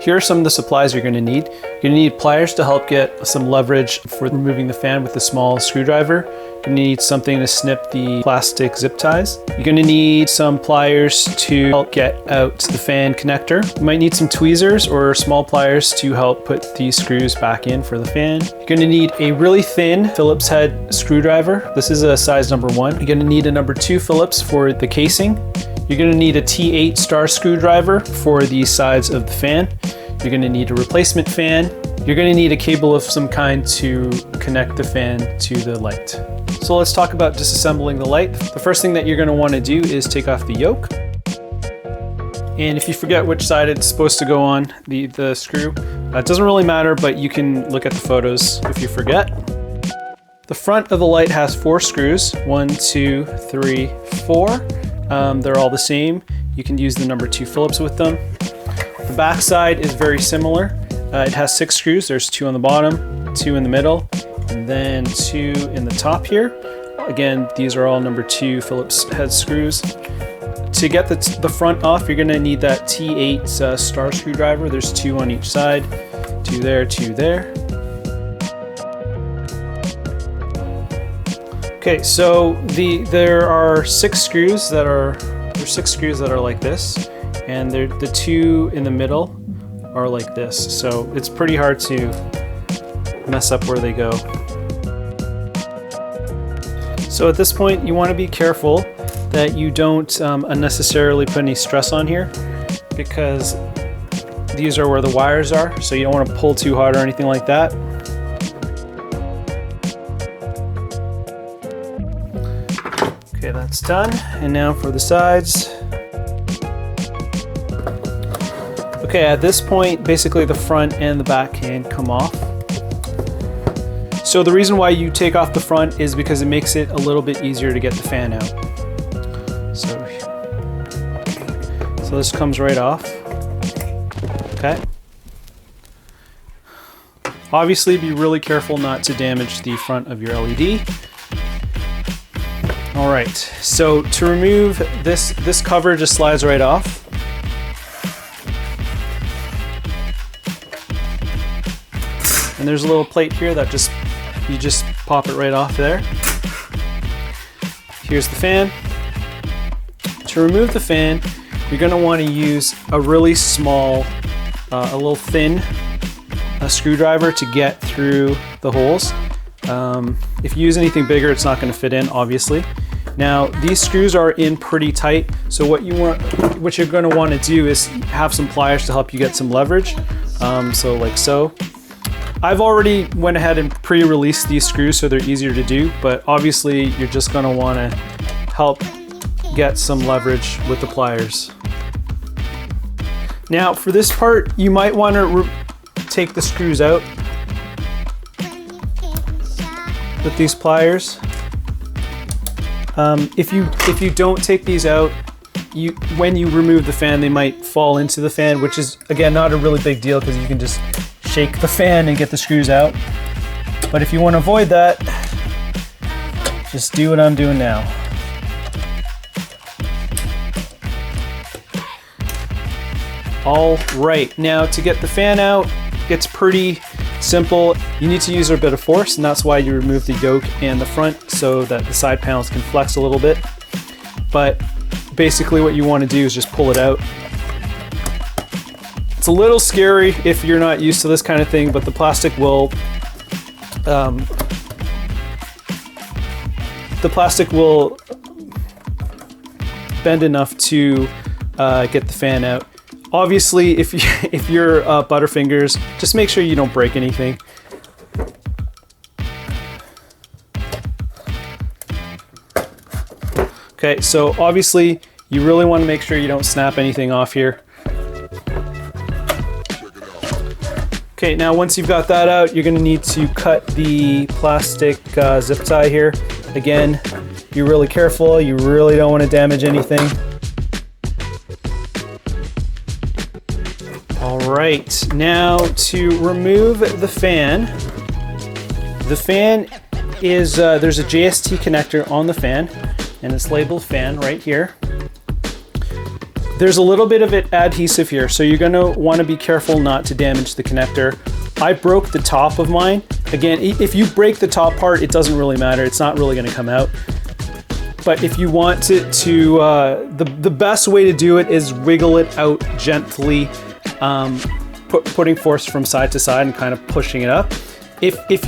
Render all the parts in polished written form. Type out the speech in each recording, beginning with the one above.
Here are some of the supplies you're going to need. You're going to need pliers to help get some leverage for removing the fan with a small screwdriver. You're going to need something to snip the plastic zip ties. You're going to need some pliers to help get out the fan connector. You might need some tweezers or small pliers to help put these screws back in for the fan. You're going to need a really thin Phillips head screwdriver. This is a size number 1. You're going to need a number 2 Phillips for the casing. You're going to need a T8 star screwdriver for the sides of the fan. You're going to need a replacement fan. You're going to need a cable of some kind to connect the fan to the light. So let's talk about disassembling the light. The first thing that you're going to want to do is take off the yoke. And if you forget which side it's supposed to go on, the screw, it doesn't really matter, but you can look at the photos if you forget. The front of the light has 4 screws, 1, 2, 3, 4. They're all the same. You can use the number 2 Phillips with them. The back side is very similar. It has 6 screws. There's 2 on the bottom, 2 in the middle, and then 2 in the top here. Again, these are all number 2 Phillips head screws. To get the front off, you're gonna need that T8 star screwdriver. There's 2 on each side, 2 there, 2 there. Okay, so there are 6 screws that are like this, and the 2 in the middle are like this. So it's pretty hard to mess up where they go. So at this point, you want to be careful that you don't unnecessarily put any stress on here, because these are where the wires are. So you don't want to pull too hard or anything like that. Okay, that's done. And now for the sides. Okay, at this point, basically the front and the back can come off. So the reason why you take off the front is because it makes it a little bit easier to get the fan out. So this comes right off. Okay. Obviously, be really careful not to damage the front of your LED. All right, so to remove this cover just slides right off. And there's a little plate here that you just pop it right off there. Here's the fan. To remove the fan, you're going to want to use a really small, a little thin screwdriver to get through the holes. If you use anything bigger, it's not going to fit in, obviously. Now, these screws are in pretty tight, so what you're going to want to do is have some pliers to help you get some leverage. So like so. I've already went ahead and pre-released these screws so they're easier to do, but obviously you're just going to want to help get some leverage with the pliers. Now for this part, you might want to take the screws out with these pliers. If you don't take these out, when you remove the fan, they might fall into the fan, which is again not a really big deal because you can just shake the fan and get the screws out. But if you want to avoid that, just do what I'm doing now. All right, now to get the fan out, it's pretty simple. You need to use a bit of force, and that's why you remove the yoke and the front so that the side panels can flex a little bit. But basically what you want to do is just pull it out. It's a little scary if you're not used to this kind of thing, but the plastic will bend enough to get the fan out. Obviously, if you're Butterfingers, just make sure you don't break anything. Okay, so obviously you really want to make sure you don't snap anything off here. Okay, now once you've got that out, you're going to need to cut the plastic zip tie here. Again, be really careful. You really don't want to damage anything. All right, now to remove the fan. The fan is, there's a JST connector on the fan, and it's labeled fan right here. There's a little bit of adhesive here, so you're gonna wanna be careful not to damage the connector. I broke the top of mine. Again, if you break the top part, it doesn't really matter. It's not really gonna come out. But if you want it to, the best way to do it is wiggle it out gently, putting force from side to side and kind of pushing it up. If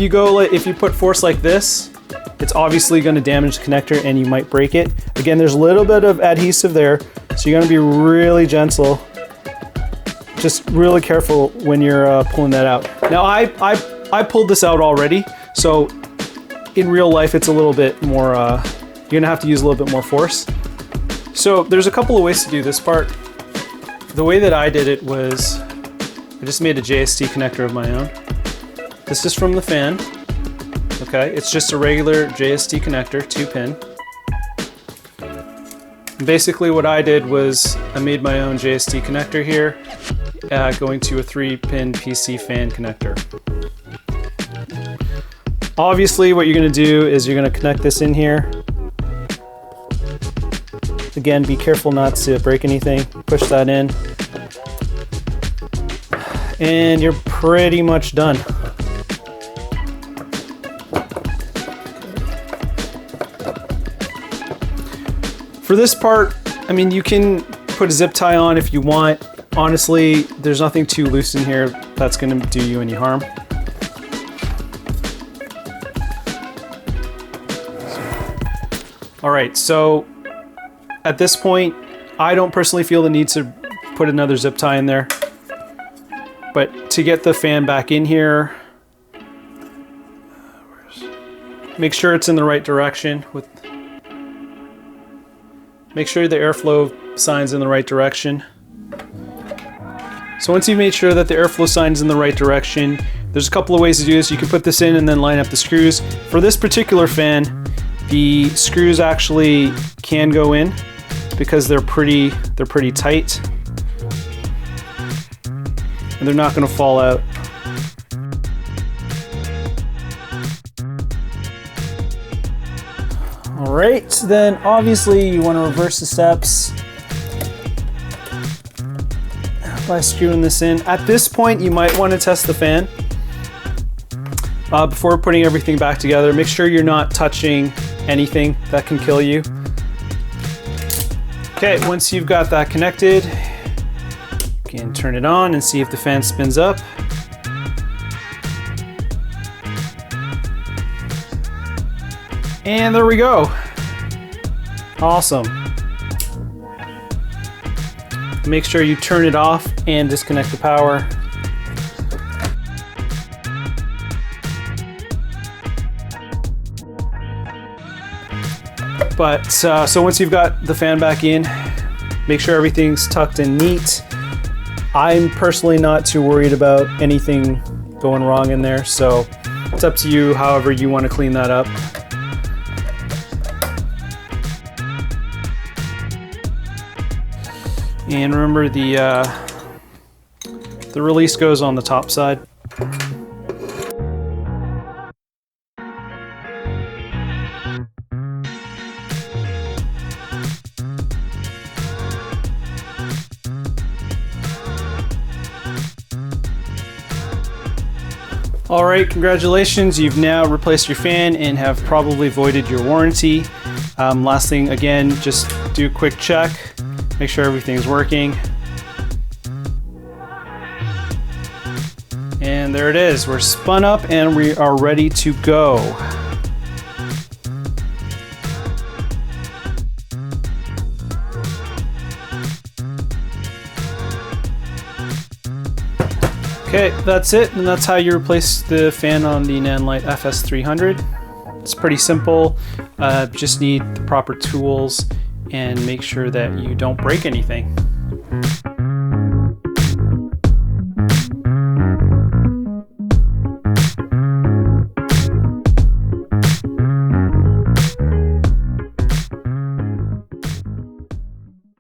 you put force like this, it's obviously going to damage the connector and you might break it. Again, there's a little bit of adhesive there, so you're going to be really gentle. Just really careful when you're pulling that out. Now I pulled this out already, so in real life it's a little bit more, you're going to have to use a little bit more force. So there's a couple of ways to do this part. The way that I did it was, I just made a JST connector of my own. This is from the fan. Okay, it's just a regular JST connector, 2-pin. Basically what I did was I made my own JST connector here, going to a 3-pin PC fan connector. Obviously what you're going to do is you're going to connect this in here. Again, be careful not to break anything. Push that in. And you're pretty much done. For this part, I mean, you can put a zip tie on if you want. Honestly, there's nothing too loose in here that's going to do you any harm. All right, so at this point, I don't personally feel the need to put another zip tie in there. But to get the fan back in here, make sure it's in the right direction. Make sure the airflow sign's in the right direction. So once you've made sure that the airflow sign's in the right direction, there's a couple of ways to do this. You can put this in and then line up the screws. For this particular fan, the screws actually can go in because they're pretty tight. And they're not going to fall out. All right, then obviously you want to reverse the steps by screwing this in. At this point, you might want to test the fan before putting everything back together. Make sure you're not touching anything that can kill you. Okay, once you've got that connected, you can turn it on and see if the fan spins up. And there we go. Awesome. Make sure you turn it off and disconnect the power. But so once you've got the fan back in, make sure everything's tucked in neat. I'm personally not too worried about anything going wrong in there, so it's up to you however you want to clean that up. And remember the release goes on the top side. All right, congratulations. You've now replaced your fan and have probably voided your warranty. Last thing, again, just do a quick check. Make sure everything's working. And there it is. We're spun up and we are ready to go. Okay, that's it, and that's how you replace the fan on the Nanlite FS-300. It's pretty simple. Just need the proper tools and make sure that you don't break anything.